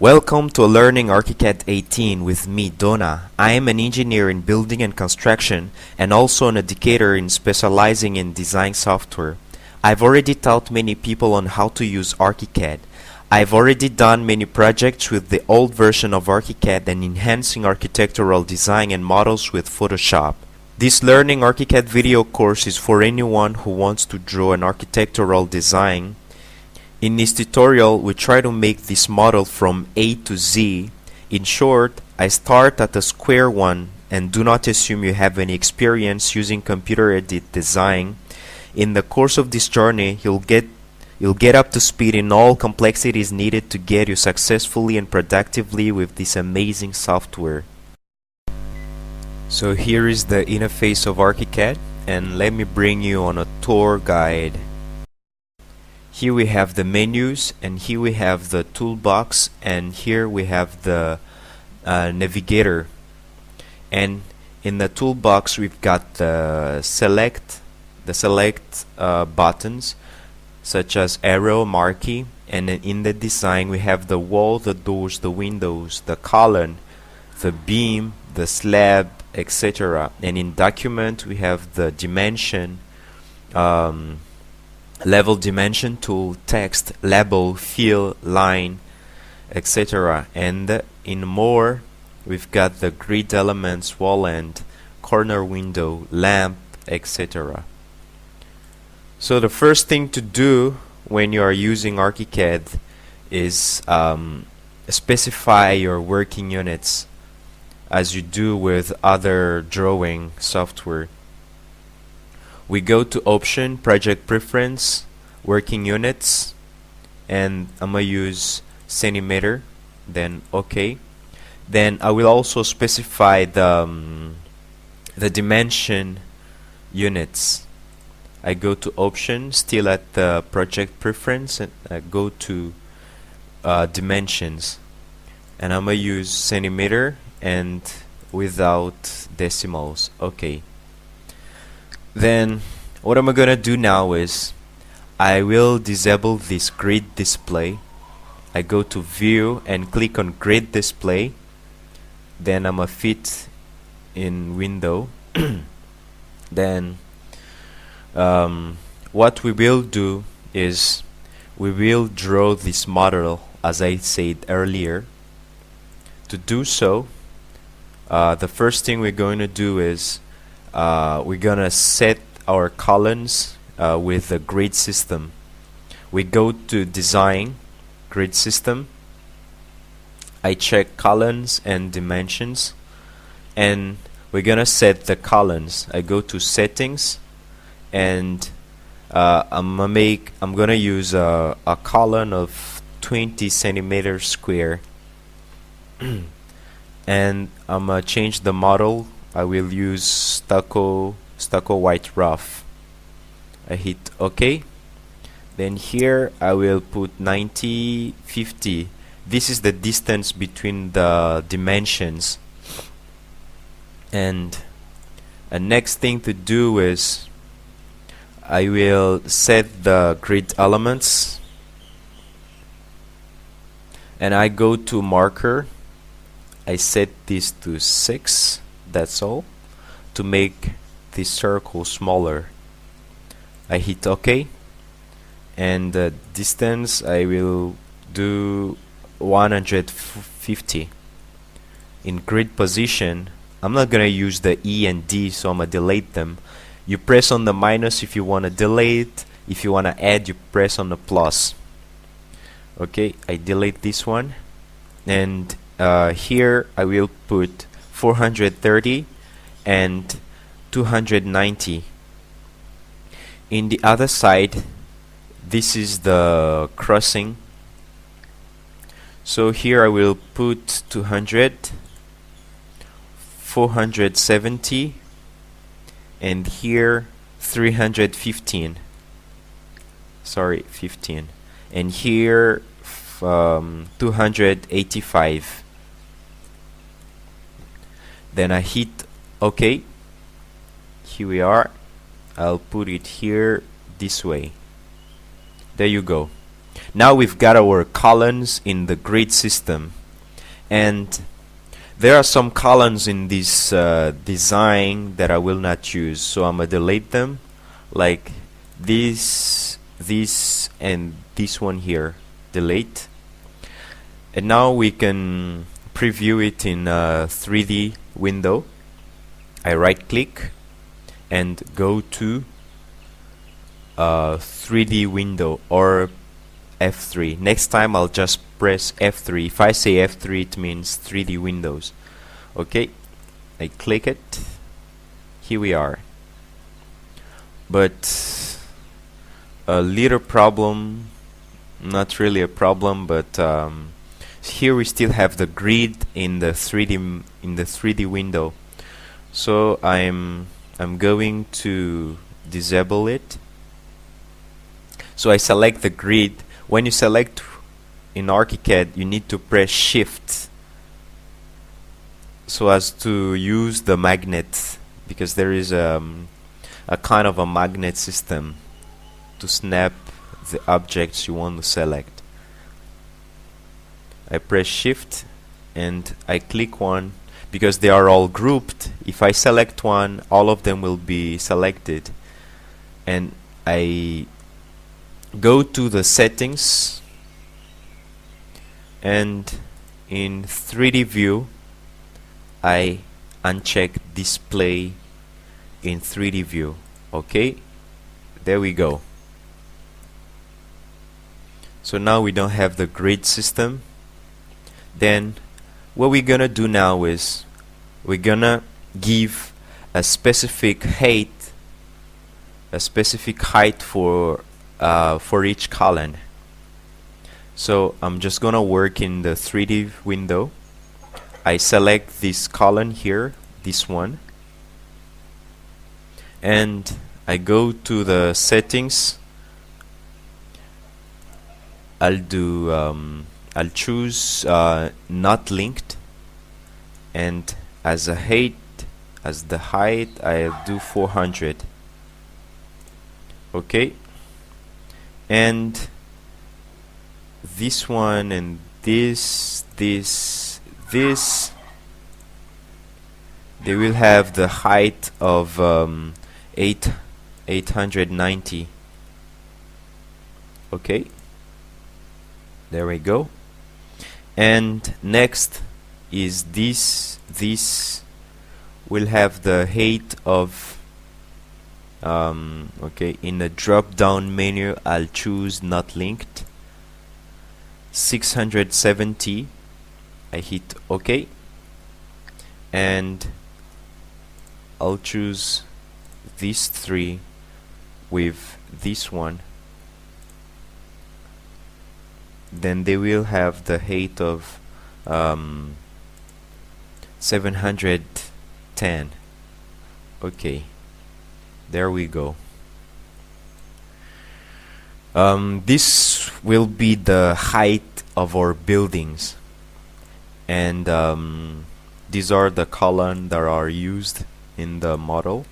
Welcome to Learning Archicad 18 with me, Donna. I am an engineer in building and construction and also an educator in specializing in design software. I've already taught many people on how to use Archicad. I've already done many projects with the old version of Archicad and enhancing architectural design and models with Photoshop. This Learning Archicad video course is for anyone who wants to draw an architectural design. In this tutorial, we try to make this model from A to Z. In short, I start at a square one and do not assume you have any experience using computer aided design. In the course of this journey, you'll get up to speed in all complexities needed to get you successfully and productively with this amazing software. So here is the interface of Archicad, and let me bring you on a tour guide. Here we have the menus, and here we have the toolbox, and here we have the navigator. And in the toolbox we've got the select buttons such as arrow, marquee, and then in the design we have the wall, the doors, the windows, the column, the beam, the slab, etc. And in document we have the dimension, level dimension tool, text, label, fill, line, etc. And in more we've got the grid elements, wall end, corner window, lamp, etc. So the first thing to do when you are using Archicad is specify your working units as you do with other drawing software. We go to option, project preference, working units, and I'm gonna use centimeter, then OK. Then I will also specify the dimension units. I go to option, still at the project preference, and I go to dimensions, and I'm gonna use centimeter and without decimals. OK. Then what I'm gonna do now is I will disable this grid display. I go to view and click on grid display, then I'm a fit in window. Then what we will do is we will draw this model as I said earlier. To do so, the first thing we're going to do is we're gonna set our columns with the grid system. We go to design, grid system, I check columns and dimensions, and we're gonna set the columns. I go to settings, and I'm gonna use a column of 20 centimeters square. And I'm gonna change the model. I will use stucco white rough. I hit OK. Then here I will put 90, 50. This is the distance between the dimensions. And the next thing to do is I will set the grid elements, and I go to marker. I set this to 6. That's all, to make this circle smaller. I hit OK, and the distance I will do 150. In grid position, I'm not gonna use the E and D, so I'm gonna delete them. You press on the minus if you want to delete. If you want to add, you press on the plus. Okay, I delete this one, and here I will put 430 and 290. In the other side, this is the crossing, so here I will put 200, 470, and here 315. Sorry, 15, and here 285. Then I hit OK. Here we are. I'll put it here this way. There you go. Now we've got our columns in the grid system, and there are some columns in this design that I will not use, so I'm gonna delete them, like this, and this one here. Delete. And now we can preview it in a 3D window. I right click and go to 3D window or F3. Next time I'll just press F3. If I say F3, it means 3D windows. Okay, I click it. Here we are. But a little problem, not really a problem, but here we still have the grid in the 3D window. So I'm going to disable it. So I select the grid. When you select in Archicad, you need to press Shift so as to use the magnet, because there is a kind of a magnet system to snap the objects you want to select. I press Shift and I click one, because they are all grouped. If I select one, all of them will be selected, and I go to the settings, and in 3D view I uncheck display in 3D view. Okay, there we go. So now we don't have the grid system. Then what we're gonna do now is we're gonna give a specific height for each column. So I'm just gonna work in the 3D window. I select this column here, this one, and I go to the settings. I'll choose not linked, and as the height I'll do 400. Okay, and this one and this they will have the height of 890. Okay, there we go. And next is this will have the height of okay, in the drop down menu I'll choose not linked, 670. I hit OK, and I'll choose these three with this one. Then they will have the height of 710. Okay, there we go. This will be the height of our buildings, and these are the columns that are used in the model.